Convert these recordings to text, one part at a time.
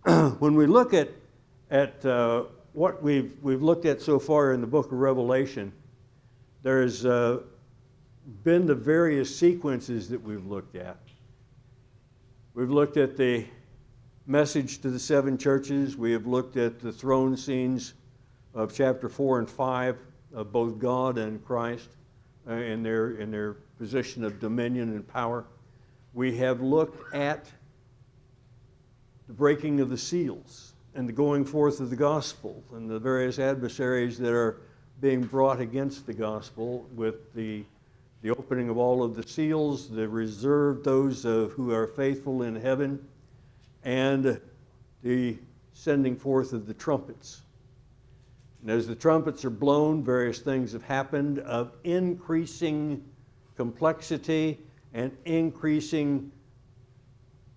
when we look at what we've looked at so far in the book of Revelation, there's been the various sequences that we've looked at. We've looked at the message to the seven churches. We have looked at the throne scenes of chapter 4 and 5 of both God and Christ in their position of dominion and power. We have looked at the breaking of the seals and the going forth of the gospel and the various adversaries that are being brought against the gospel with the opening of all of the seals, the reserved, those who are faithful in heaven, and the sending forth of the trumpets. And as the trumpets are blown, various things have happened of increasing complexity and increasing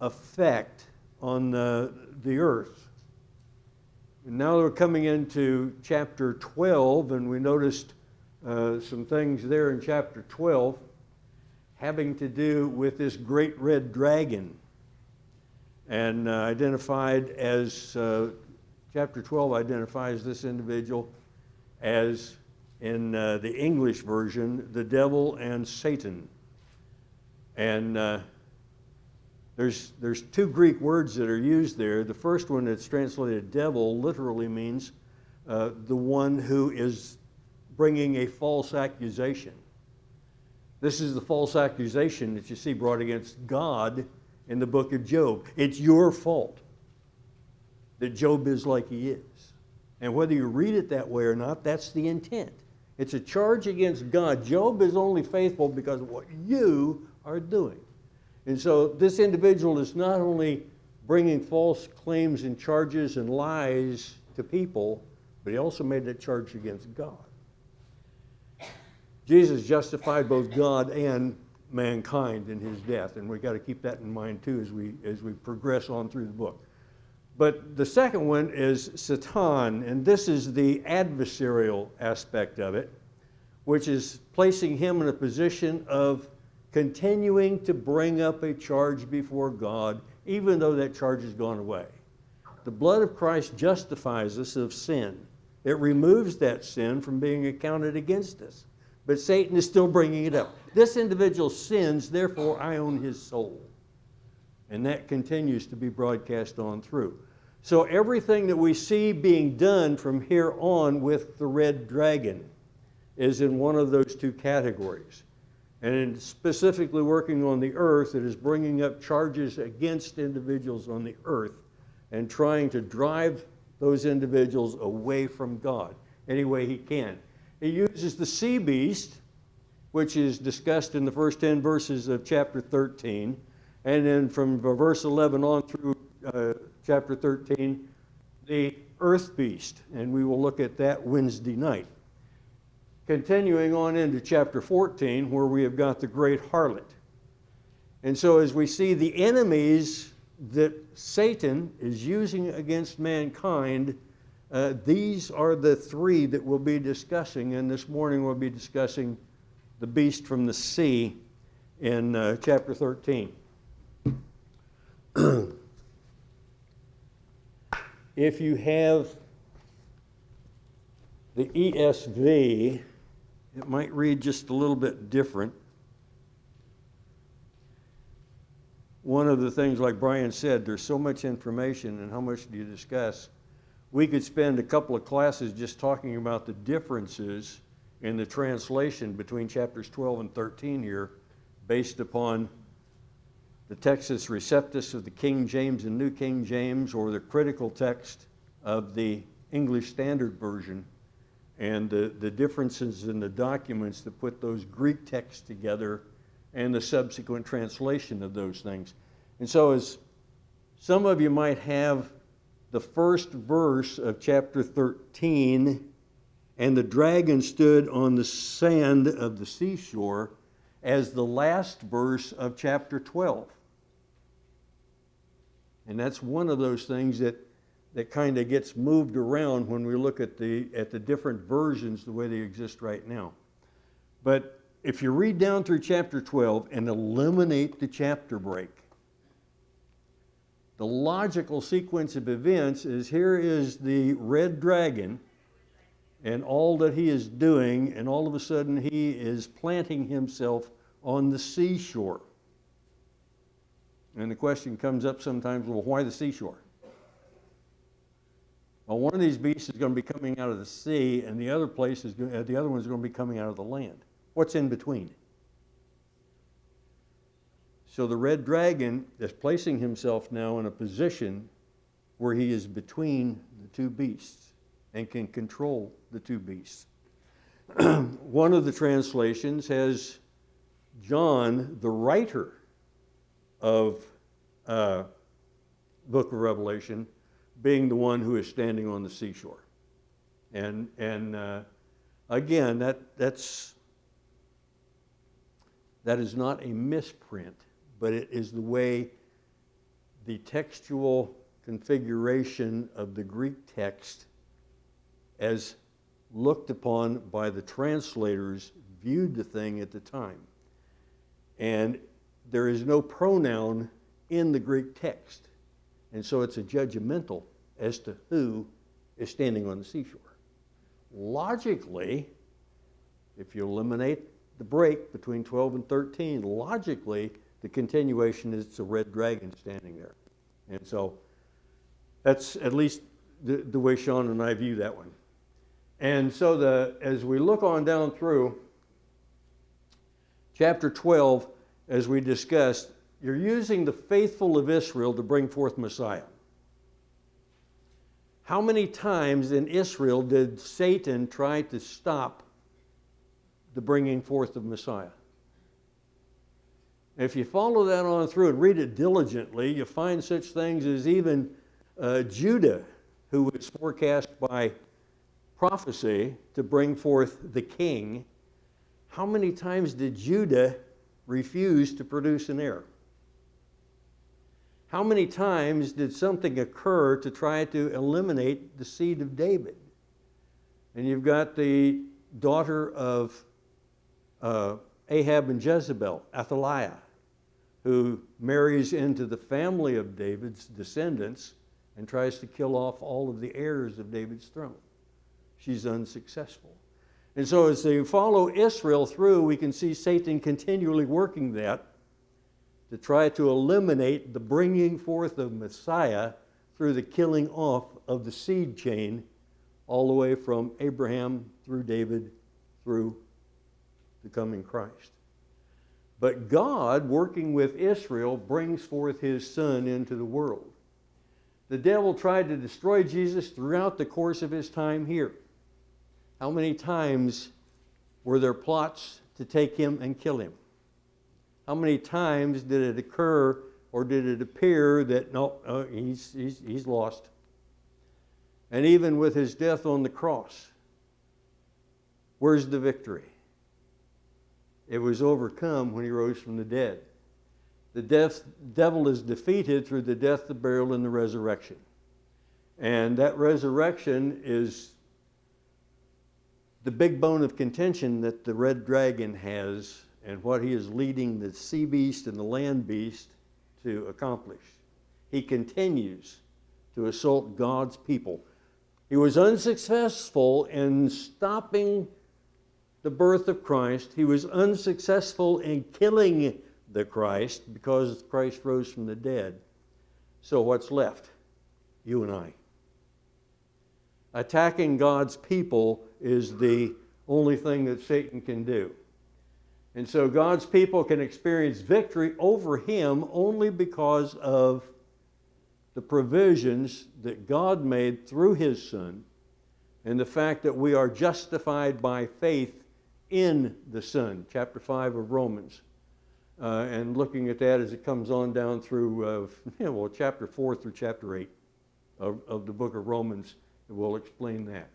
effect on the earth. And now we're coming into chapter 12, and we noticed some things there in chapter 12 having to do with this great red dragon, and identified as, chapter 12 identifies this individual as, in the English version, the devil and Satan. And there's two Greek words that are used there. The first one that's translated devil literally means the one who is bringing a false accusation. This is the false accusation that you see brought against God in the book of Job. It's your fault that Job is like he is. And whether you read it that way or not, that's the intent. It's a charge against God. Job is only faithful because of what you are doing. And so this individual is not only bringing false claims and charges and lies to people, but he also made that charge against God. Jesus justified both God and mankind in his death, and we've got to keep that in mind too as we progress on through the book. But the second one is Satan, and this is the adversarial aspect of it, which is placing him in a position of continuing to bring up a charge before God, even though that charge has gone away. The blood of Christ justifies us of sin. It removes that sin from being accounted against us. But Satan is still bringing it up. This individual sins, therefore I own his soul. And that continues to be broadcast on through. So everything that we see being done from here on with the red dragon is in one of those two categories. And specifically working on the earth, it is bringing up charges against individuals on the earth and trying to drive those individuals away from God any way he can. He uses the sea beast, which is discussed in the first 10 verses of chapter 13, and then from verse 11 on through chapter 13, the earth beast, and we will look at that Wednesday night. Continuing on into chapter 14, where we have got the great harlot. And so as we see the enemies that Satan is using against mankind, these are the three that we'll be discussing, and this morning we'll be discussing the beast from the sea in chapter 13. If you have the ESV, it might read just a little bit different. One of the things, like Brian said, there's so much information, and how much do you discuss? We could spend a couple of classes just talking about the differences in the translation between chapters 12 and 13 here, based upon the Textus Receptus of the King James and New King James, or the critical text of the English Standard Version, and the differences in the documents that put those Greek texts together and the subsequent translation of those things. And so as some of you might have the first verse of chapter 13, and the dragon stood on the sand of the seashore, as the last verse of chapter 12. And that's one of those things that kind of gets moved around when we look at the different versions the way they exist right now. But if you read down through chapter 12 and eliminate the chapter break, The logical sequence of events is here is the red dragon and all that he is doing, and all of a sudden he is planting himself on the seashore. And the question comes up sometimes, well, why the seashore? Well, one of these beasts is going to be coming out of the sea, and the other one is going to be coming out of the land. What's in between? So the red dragon is placing himself now in a position where he is between the two beasts and can control the two beasts. One of the translations has John, the writer of Book of Revelation, being the one who is standing on the seashore. And again, that is not a misprint, but it is the way the textual configuration of the Greek text, as looked upon by the translators, viewed the thing at the time. And there is no pronoun in the Greek text. And so it's a judgmental as to who is standing on the seashore. Logically, if you eliminate the break between 12 and 13, logically, the continuation is it's a red dragon standing there. And so that's at least the way Sean and I view that one. And so as we look on down through chapter 12, as we discussed, you're using the faithful of Israel to bring forth Messiah. How many times in Israel did Satan try to stop the bringing forth of Messiah? If you follow that on through and read it diligently, you find such things as even Judah, who was forecast by prophecy to bring forth the king. How many times did Judah refuse to produce an heir? How many times did something occur to try to eliminate the seed of David? And you've got the daughter of Ahab and Jezebel, Athaliah, who marries into the family of David's descendants and tries to kill off all of the heirs of David's throne. She's unsuccessful. And so as they follow Israel through, we can see Satan continually working that to try to eliminate the bringing forth of Messiah through the killing off of the seed chain all the way from Abraham through David through the coming Christ. But God, working with Israel, brings forth his Son into the world. The devil tried to destroy Jesus throughout the course of his time here. How many times were there plots to take him and kill him? How many times did it occur or did it appear that, no, he's lost? And even with his death on the cross, where's the victory? It was overcome when he rose from the dead. The devil is defeated through the death, the burial, and the resurrection. And that resurrection is the big bone of contention that the red dragon has and what he is leading the sea beast and the land beast to accomplish. He continues to assault God's people. He was unsuccessful in stopping the birth of Christ. He was unsuccessful in killing the Christ because Christ rose from the dead. So what's left? You and I. Attacking God's people is the only thing that Satan can do. And so God's people can experience victory over him only because of the provisions that God made through his Son and the fact that we are justified by faith in the Son, chapter 5 of Romans. And looking at that as it comes on down through, chapter 4 through chapter 8 of the book of Romans, we'll explain that.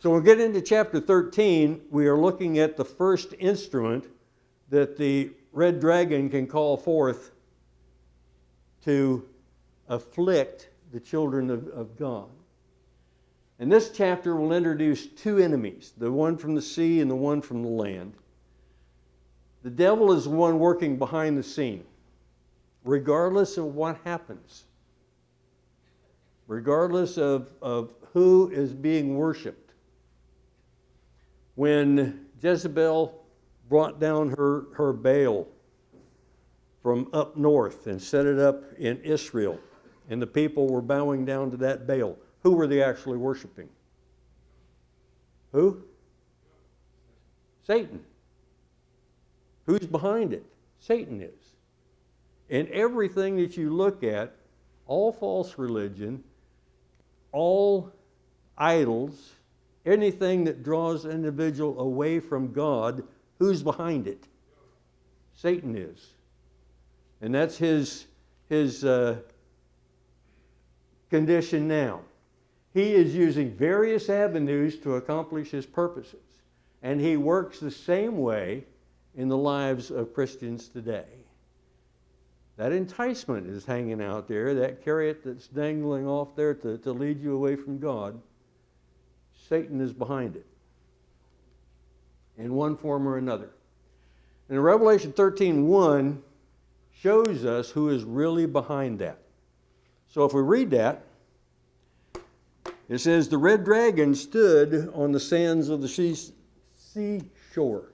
So when we get into chapter 13, we are looking at the first instrument that the red dragon can call forth to afflict the children of God. And this chapter will introduce two enemies, the one from the sea and the one from the land. The devil is the one working behind the scene. regardless of what happens, regardless of who is being worshiped. When Jezebel brought down her Baal from up north and set it up in Israel, and the people were bowing down to that Baal, who were they actually worshiping? Who? Satan. Who's behind it? Satan is. And everything that you look at, all false religion, all idols, anything that draws an individual away from God, who's behind it? Satan is. And that's his condition now. He is using various avenues to accomplish his purposes. And he works the same way in the lives of Christians today. That enticement is hanging out there, that carrot that's dangling off there to lead you away from God. Satan is behind it in one form or another. And Revelation 13:1 shows us who is really behind that. So if we read that, it says, the red dragon stood on the sands of the seashore.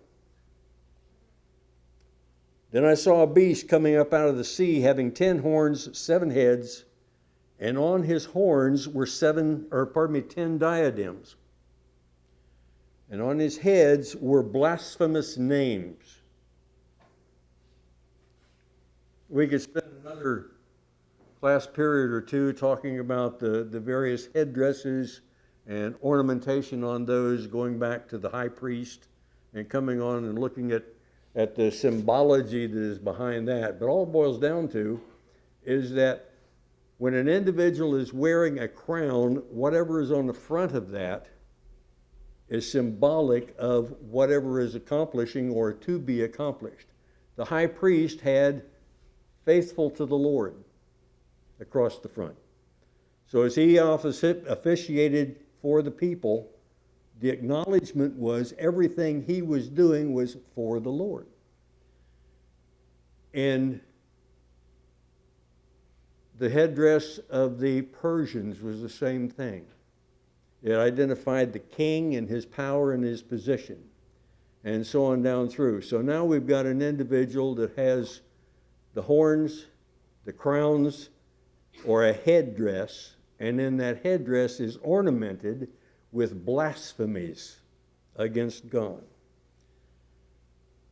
Then I saw a beast coming up out of the sea, having 10 horns, 7 heads, and on his horns were 10 diadems. And on his heads were blasphemous names. We could spend another class period or two talking about the various headdresses and ornamentation on those, going back to the high priest and coming on and looking at the symbology that is behind that. But all it boils down to is that when an individual is wearing a crown, whatever is on the front of that is symbolic of whatever is accomplishing or to be accomplished. The high priest had faithful to the Lord across the front. So as he officiated for the people, the acknowledgement was everything he was doing was for the Lord. And the headdress of the Persians was the same thing. It identified the king and his power and his position, and so on down through. So now we've got an individual that has the horns, the crowns, or a headdress, and then that headdress is ornamented with blasphemies against God.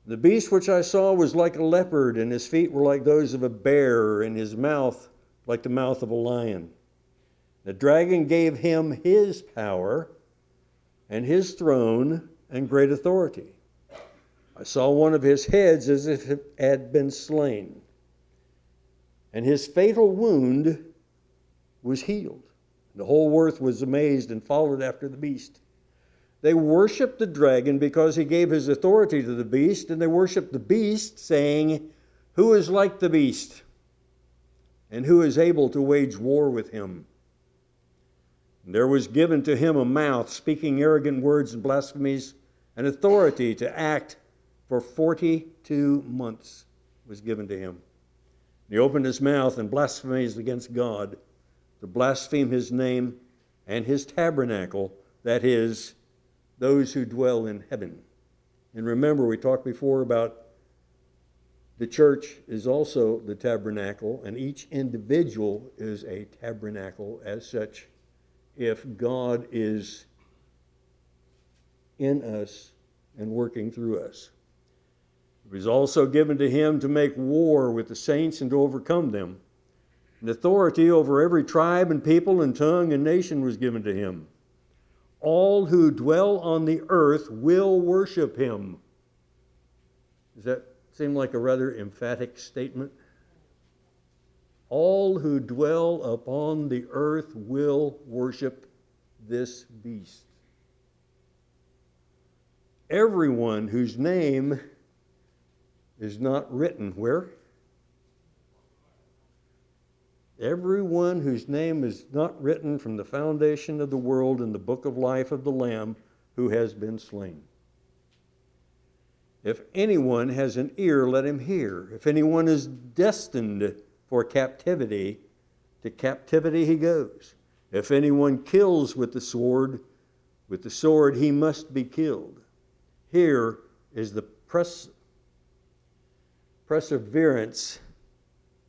The beast which I saw was like a leopard, and his feet were like those of a bear, and his mouth like the mouth of a lion. The dragon gave him his power and his throne and great authority. I saw one of his heads as if it had been slain, and his fatal wound was healed. The whole earth was amazed and followed after the beast. They worshiped the dragon because he gave his authority to the beast, and they worshiped the beast, saying, who is like the beast, and who is able to wage war with him? And there was given to him a mouth, speaking arrogant words and blasphemies, and authority to act for 42 months was given to him. He opened his mouth and blasphemies against God, to blaspheme his name and his tabernacle, that is, those who dwell in heaven. And remember, we talked before about the church is also the tabernacle, and each individual is a tabernacle as such, if God is in us and working through us. It was also given to him to make war with the saints and to overcome them. And authority over every tribe and people and tongue and nation was given to him. All who dwell on the earth will worship him. Does that seem like a rather emphatic statement? All who dwell upon the earth will worship this beast. Everyone whose name is not written where? Everyone whose name is not written from the foundation of the world in the book of life of the Lamb who has been slain. If anyone has an ear, let him hear. If anyone is destined for captivity, to captivity he goes. If anyone kills with the sword he must be killed. Here is the perseverance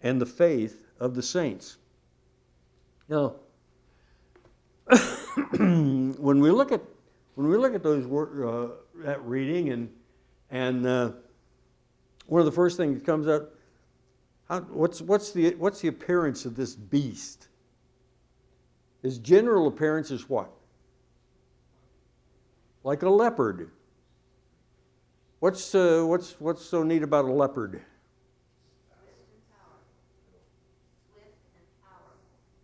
and the faith of the saints. Now, when we look at those that reading, and one of the first things that comes up, what's the appearance of this beast? His general appearance is what? Like a leopard. What's so neat about a leopard?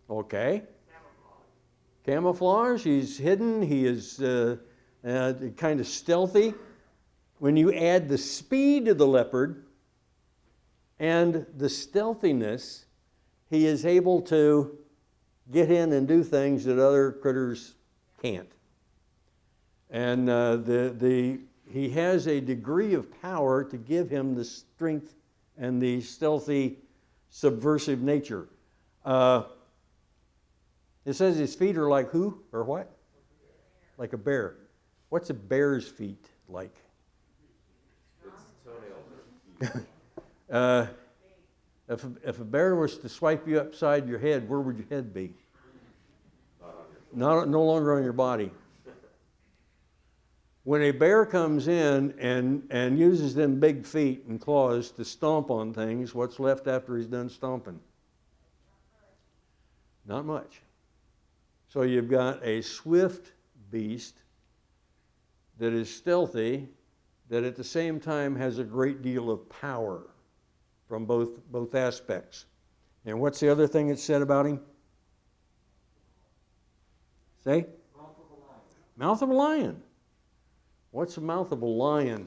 Okay. Camouflage. He's hidden. He is kind of stealthy. When you add the speed of the leopard and the stealthiness, he is able to get in and do things that other critters can't. And he has a degree of power to give him the strength and the stealthy, subversive nature. It says his feet are like who or what? Like a bear. What's a bear's feet like? If a bear was to swipe you upside your head, where would your head be? No longer on your body. When a bear comes in and uses them big feet and claws to stomp on things, what's left after he's done stomping? Not much. So you've got a swift beast that is stealthy, that at the same time has a great deal of power from both aspects. And what's the other thing that's said about him? Say? Mouth of a lion. Mouth of a lion. What's the mouth of a lion?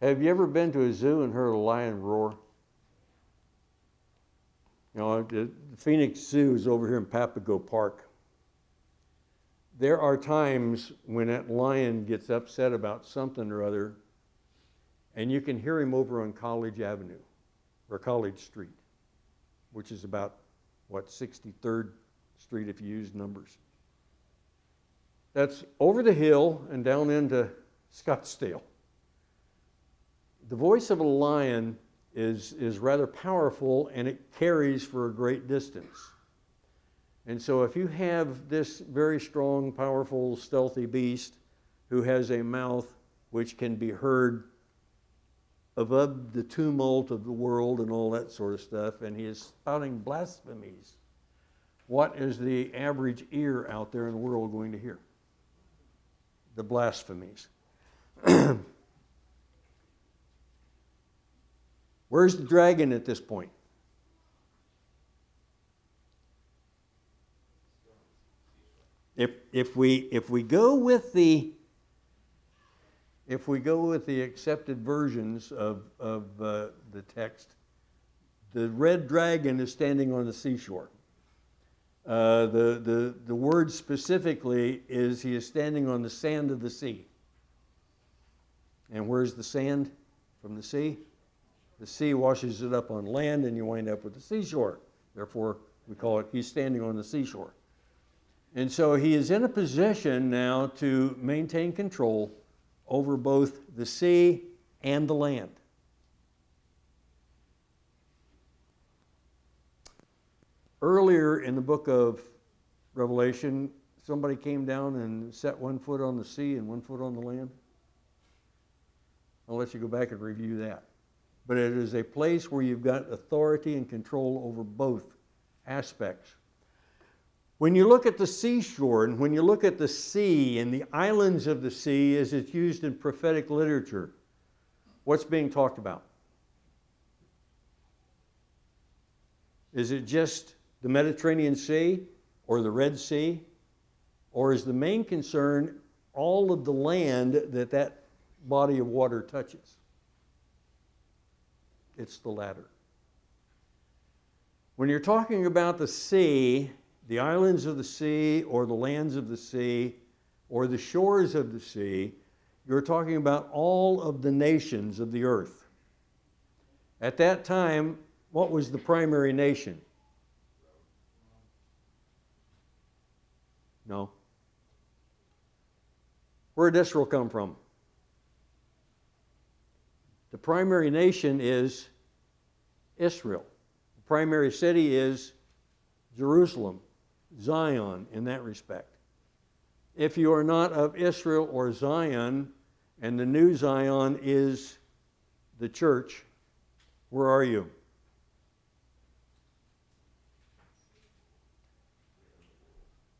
Have you ever been to a zoo and heard a lion roar? You know, the Phoenix Zoo is over here in Papago Park. There are times when that lion gets upset about something or other, and you can hear him over on College Avenue, or College Street, which is about, 63rd Street if you use numbers. That's over the hill and down into Scottsdale. The voice of a lion is rather powerful, and it carries for a great distance. And so if you have this very strong, powerful, stealthy beast who has a mouth which can be heard above the tumult of the world and all that sort of stuff, and he is spouting blasphemies, what is the average ear out there in the world going to hear? The blasphemies. Where's the dragon at this point? If we go with the accepted versions of the text, the red dragon is standing on the seashore. The word specifically is he is standing on the sand of the sea. And where's the sand from the sea? The sea washes it up on land, and you wind up with the seashore. Therefore, we call it he's standing on the seashore. And so he is in a position now to maintain control over both the sea and the land. Earlier in the book of Revelation, somebody came down and set one foot on the sea and one foot on the land. I'll let you go back and review that. But it is a place where you've got authority and control over both aspects. When you look at the seashore and when you look at the sea and the islands of the sea as it's used in prophetic literature, what's being talked about? Is it just the Mediterranean Sea or the Red Sea? Or is the main concern all of the land that body of water touches? It's the latter. When you're talking about the sea, the islands of the sea or the lands of the sea, or the shores of the sea, you're talking about all of the nations of the earth. At that time, what was the primary nation? No. Where did Israel come from? The primary nation is Israel. The primary city is Jerusalem, Zion in that respect. If you are not of Israel or Zion, and the new Zion is the church, where are you?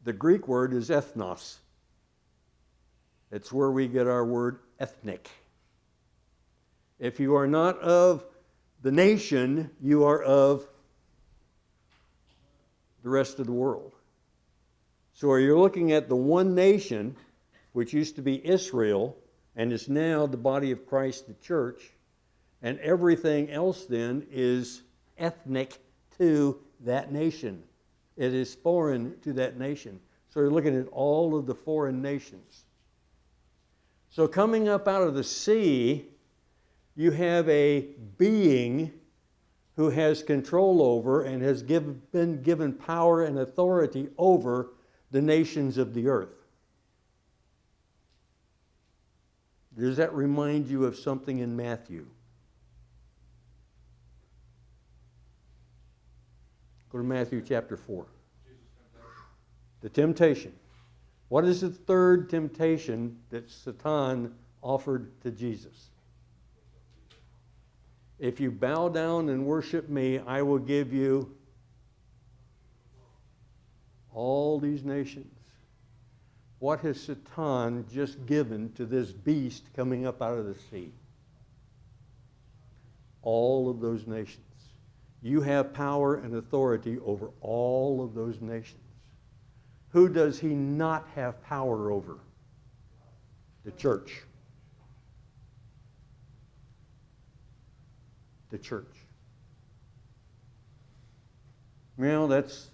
The Greek word is ethnos. It's where we get our word ethnic. If you are not of the nation, you are of the rest of the world. So you're looking at the one nation, which used to be Israel, and is now the body of Christ, the church, and everything else then is ethnic to that nation. It is foreign to that nation. So you're looking at all of the foreign nations. So coming up out of the sea, you have a being who has control over and has been given power and authority over the nations of the earth. Does that remind you of something in Matthew? Go to Matthew chapter 4. The temptation. What is the third temptation that Satan offered to Jesus? If you bow down and worship me, I will give you all these nations. What has Satan just given to this beast coming up out of the sea? All of those nations. You have power and authority over all of those nations. Who does he not have power over? The church. The church. Well, that's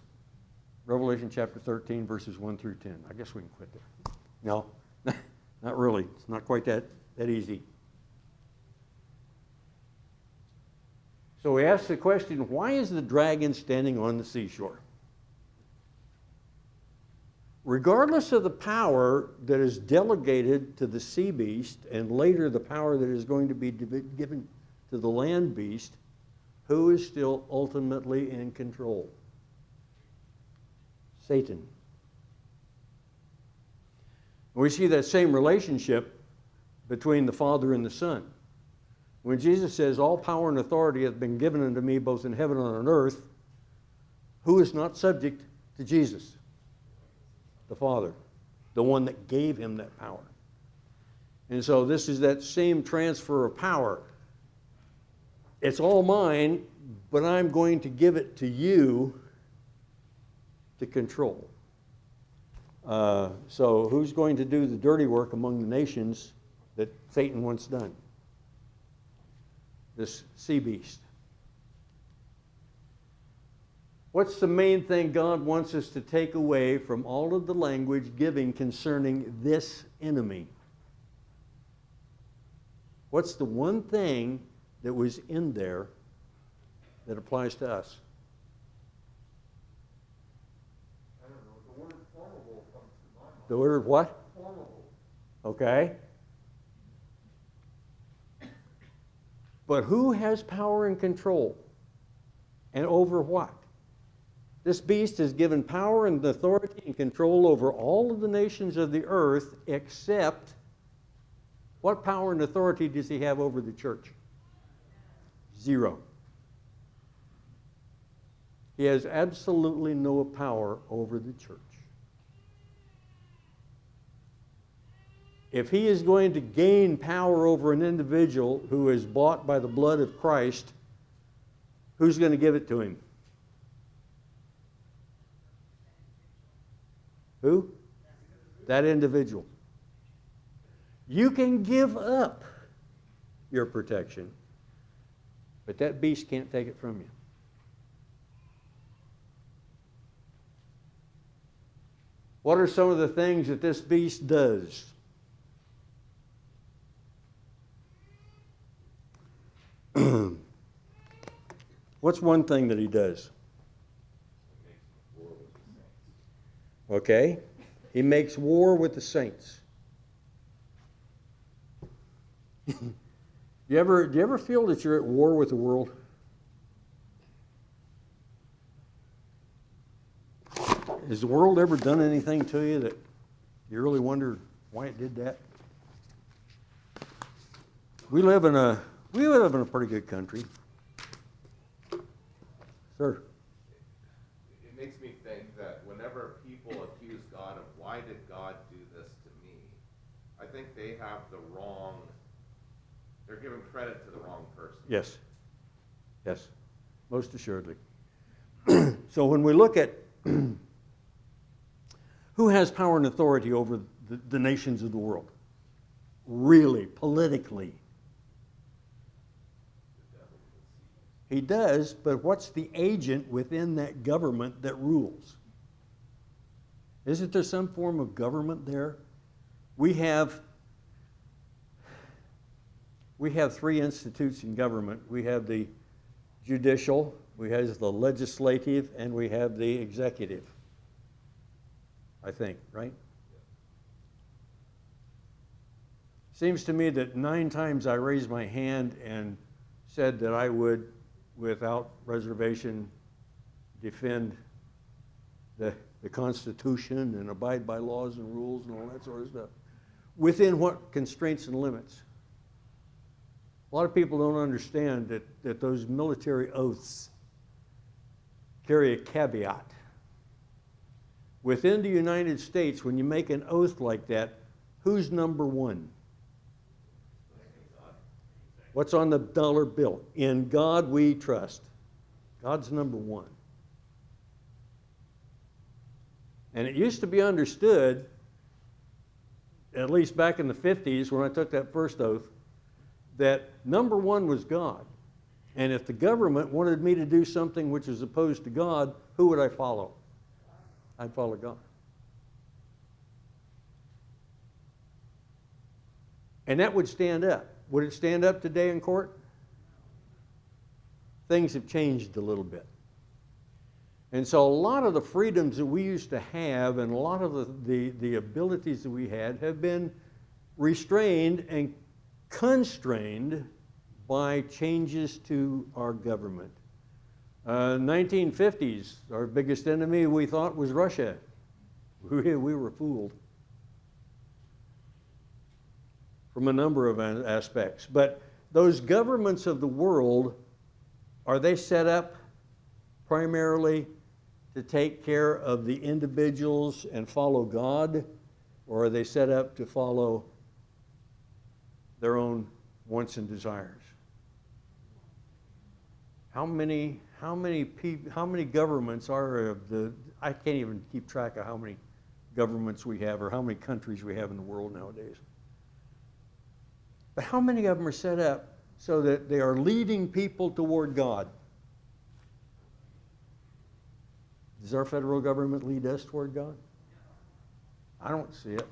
Revelation chapter 13, verses 1 through 10. I guess we can quit there. No, not really. It's not quite that easy. So we ask the question, why is the dragon standing on the seashore? Regardless of the power that is delegated to the sea beast, and later the power that is going to be given to the land beast, who is still ultimately in control? Satan. We see that same relationship between the Father and the Son. When Jesus says, all power and authority hath been given unto me both in heaven and on earth, who is not subject to Jesus? The Father, the one that gave him that power. And so this is that same transfer of power. It's all mine, but I'm going to give it to you to control. So who's going to do the dirty work among the nations that Satan once done? This sea beast. What's the main thing God wants us to take away from all of the language giving concerning this enemy? What's the one thing that was in there that applies to us? I don't know. The word formable comes to mind. The word what? Formable. Okay. But who has power and control? And over what? This beast is given power and authority and control over all of the nations of the earth, except what power and authority does he have over the church? Zero. He has absolutely no power over the church. If he is going to gain power over an individual who is bought by the blood of Christ, who's going to give it to him? Who? That individual. You can give up your protection, but that beast can't take it from you. What are some of the things that this beast does? What's one thing that he does? Okay. He makes war with the saints. Do you ever feel that you're at war with the world? Has the world ever done anything to you that you really wonder why it did that? We live in a pretty good country. Sir. It makes me think that whenever people accuse God of why did God do this to me, I think they have they're giving credit to the wrong person. Yes. Yes. Most assuredly. So when we look at who has power and authority over the nations of the world, really, politically, he does, but what's the agent within that government that rules? Isn't there some form of government there? We have three institutes in government. We have the judicial, we have the legislative, and we have the executive, I think, right? Seems to me that 9 times I raised my hand and said that I would, without reservation, defend the Constitution and abide by laws and rules and all that sort of stuff. Within what constraints and limits? A lot of people don't understand that those military oaths carry a caveat. Within the United States, when you make an oath like that, who's number one? What's on the dollar bill? In God we trust. God's number one. And it used to be understood, at least back in the 50s when I took that first oath, that number one was God. And if the government wanted me to do something which was opposed to God, who would I follow? I'd follow God. And that would stand up. Would it stand up today in court? Things have changed a little bit. And so a lot of the freedoms that we used to have and a lot of the abilities that we had have been restrained and constrained by changes to our government. 1950s, our biggest enemy we thought was Russia. We were fooled from a number of aspects. But those governments of the world, are they set up primarily to take care of the individuals and follow God, or are they set up to follow their own wants and desires? How many governments are of the? I can't even keep track of how many governments we have or how many countries we have in the world nowadays. But how many of them are set up so that they are leading people toward God? Does our federal government lead us toward God? I don't see it.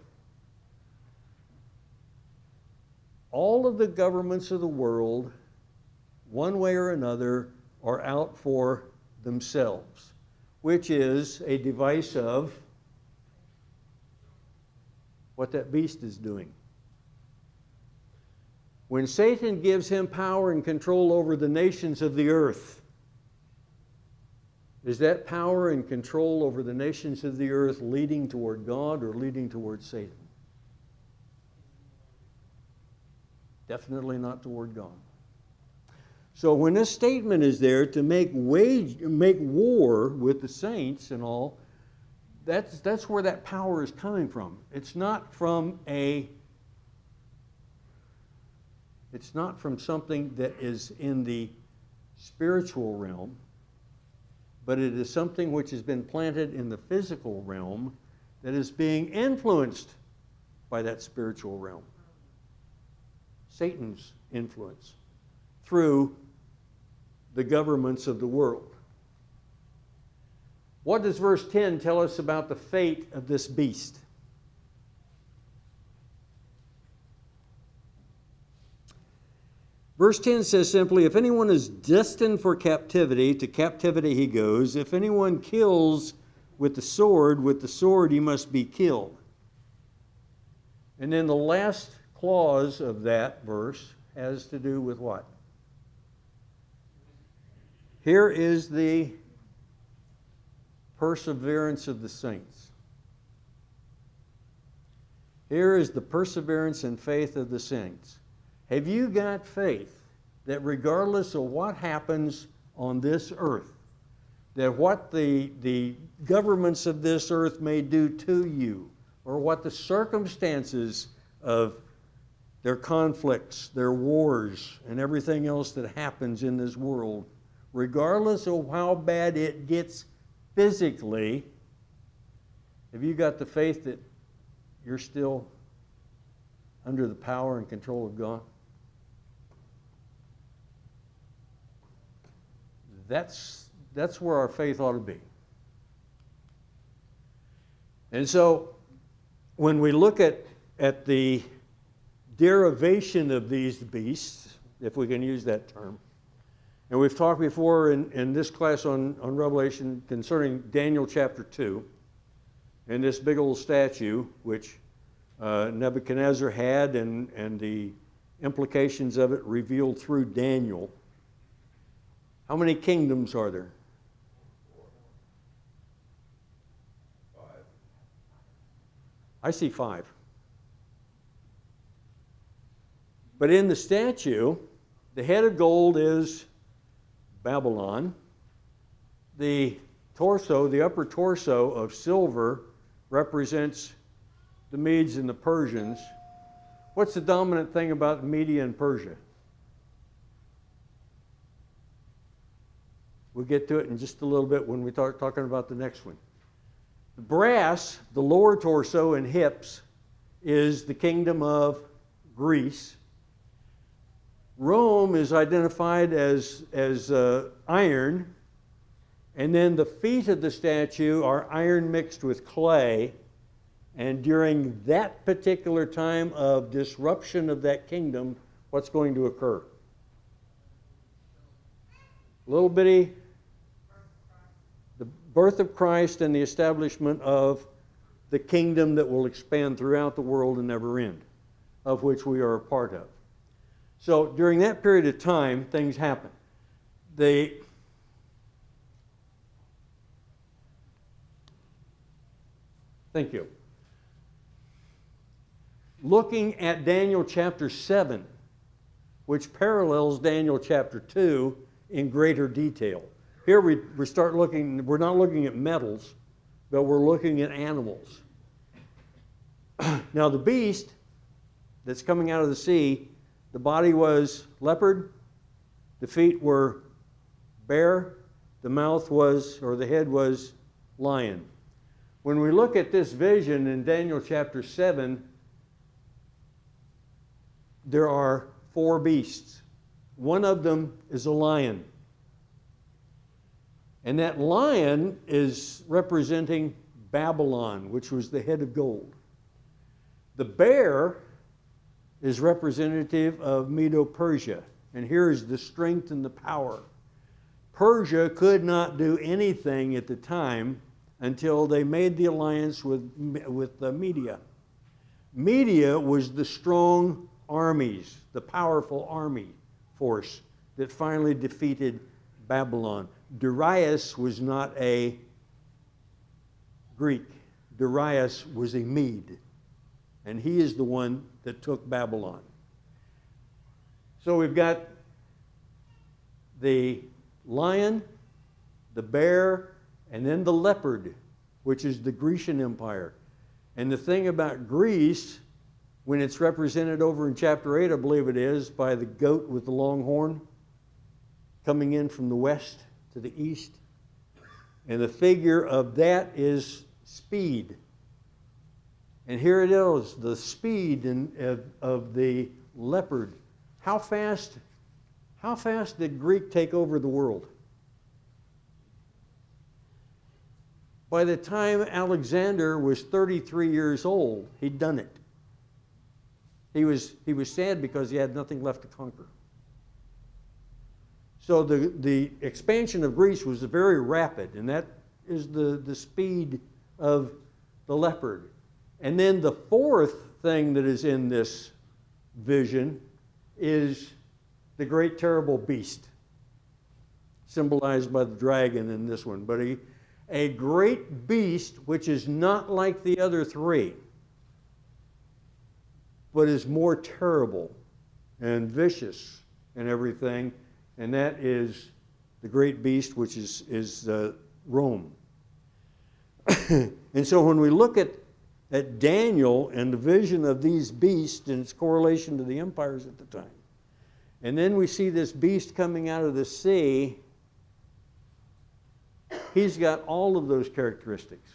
All of the governments of the world, one way or another, are out for themselves, which is a device of what that beast is doing. When Satan gives him power and control over the nations of the earth, is that power and control over the nations of the earth leading toward God or leading toward Satan? Definitely not toward God. So when this statement is there to make war with the saints and all, that's where that power is coming from. It's not from something that is in the spiritual realm, but it is something which has been planted in the physical realm that is being influenced by that spiritual realm. Satan's influence through the governments of the world. What does verse 10 tell us about the fate of this beast? Verse 10 says simply, if anyone is destined for captivity, to captivity he goes. If anyone kills with the sword he must be killed. And then the last clause of that verse has to do with what? Here is the perseverance of the saints. Here is the perseverance and faith of the saints. Have you got faith that regardless of what happens on this earth, that what the governments of this earth may do to you, or what the circumstances of their conflicts, their wars, and everything else that happens in this world, regardless of how bad it gets physically, have you got the faith that you're still under the power and control of God? That's where our faith ought to be. And so, when we look at the derivation of these beasts, if we can use that term, and we've talked before in this class on Revelation concerning Daniel chapter 2, and this big old statue which Nebuchadnezzar had, and the implications of it revealed through Daniel. How many kingdoms are there? 5. I see 5. But in the statue, the head of gold is Babylon. The torso, the upper torso of silver, represents the Medes and the Persians. What's the dominant thing about Media and Persia? We'll get to it in just a little bit when we start talking about the next one. The brass, the lower torso and hips, is the kingdom of Greece. Rome is identified as iron, and then the feet of the statue are iron mixed with clay. And during that particular time of disruption of that kingdom, what's going to occur? Little bitty, the birth of Christ and the establishment of the kingdom that will expand throughout the world and never end, of which we are a part of. So during that period of time, things happen. Thank you. Looking at Daniel chapter 7, which parallels Daniel chapter 2 in greater detail. Here we start looking, we're not looking at metals, but we're looking at animals. Now the beast that's coming out of the sea, the body was leopard, the feet were bear, the mouth was, or the head was lion. When we look at this vision in Daniel chapter 7, there are 4 beasts. One of them is a lion. And that lion is representing Babylon, which was the head of gold. The bear is representative of Medo-Persia. And here is the strength and the power. Persia could not do anything at the time until they made the alliance with the Media. Media was the strong armies, the powerful army force that finally defeated Babylon. Darius was not a Greek. Darius was a Mede. And he is the one that took Babylon. So we've got the lion, the bear, and then the leopard, which is the Grecian Empire. And the thing about Greece, when it's represented over in chapter 8, I believe it is, by the goat with the long horn coming in from the west to the east. And the figure of that is speed. And here it is, the speed of the leopard. How fast did Greek take over the world? By the time Alexander was 33 years old, he'd done it. He was sad because he had nothing left to conquer. So the expansion of Greece was very rapid, and that is the speed of the leopard. And then the fourth thing that is in this vision is the great terrible beast, symbolized by the dragon in this one. But a great beast which is not like the other three, but is more terrible and vicious and everything, and that is the great beast which is Rome. And so when we look at Daniel and the vision of these beasts and its correlation to the empires at the time, and then we see this beast coming out of the sea, he's got all of those characteristics.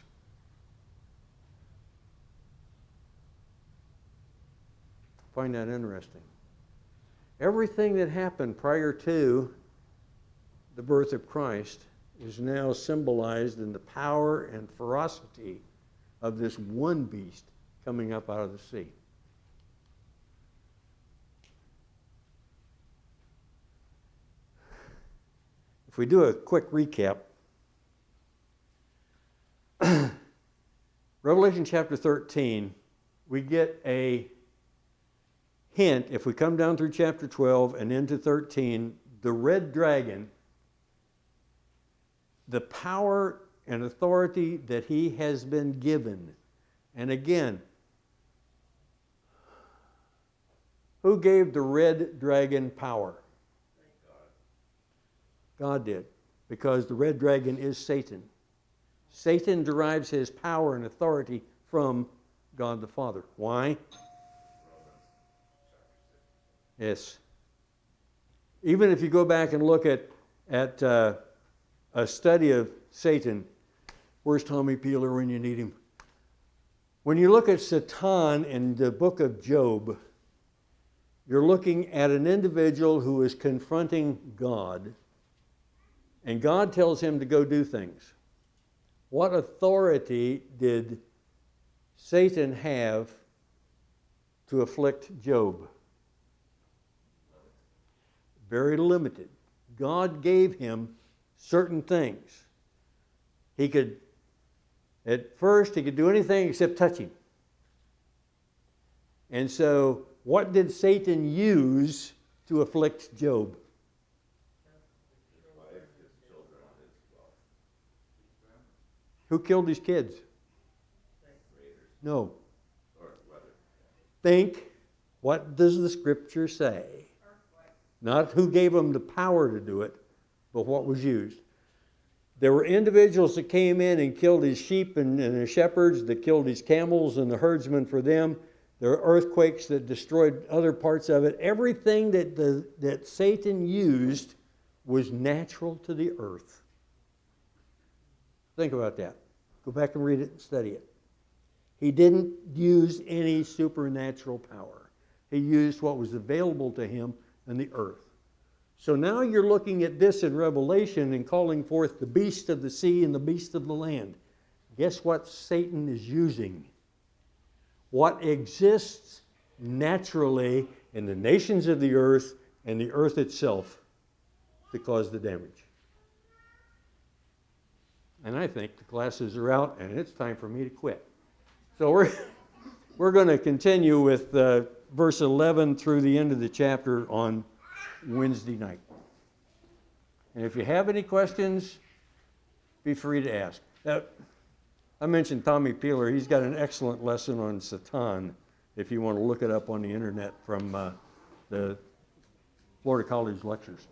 I find that interesting. Everything that happened prior to the birth of Christ is now symbolized in the power and ferocity of this one beast coming up out of the sea. If we do a quick recap, Revelation chapter 13, we get a hint, if we come down through chapter 12 and into 13, the red dragon, the power and authority that he has been given. And again, who gave the red dragon power? God did, because the red dragon is Satan. Satan derives his power and authority from God the Father. Why? Yes. Even if you go back and look at a study of Satan, where's Tommy Peeler when you need him? When you look at Satan in the book of Job, you're looking at an individual who is confronting God, and God tells him to go do things. What authority did Satan have to afflict Job? Very limited. God gave him certain things. At first, he could do anything except touch him. And so, what did Satan use to afflict Job? Who killed his kids? No. Think, what does the scripture say? Not who gave them the power to do it, but what was used. There were individuals that came in and killed his sheep and the shepherds, that killed his camels and the herdsmen for them. There were earthquakes that destroyed other parts of it. Everything that Satan used was natural to the earth. Think about that. Go back and read it and study it. He didn't use any supernatural power. He used what was available to him in the earth. So now you're looking at this in Revelation and calling forth the beast of the sea and the beast of the land. Guess what Satan is using? What exists naturally in the nations of the earth and the earth itself to cause the damage. And I think the classes are out and it's time for me to quit. So we're going to continue with verse 11 through the end of the chapter on Wednesday night. And if you have any questions, be free to ask. I mentioned Tommy Peeler. He's got an excellent lesson on Satan, if you want to look it up on the internet from the Florida College lectures.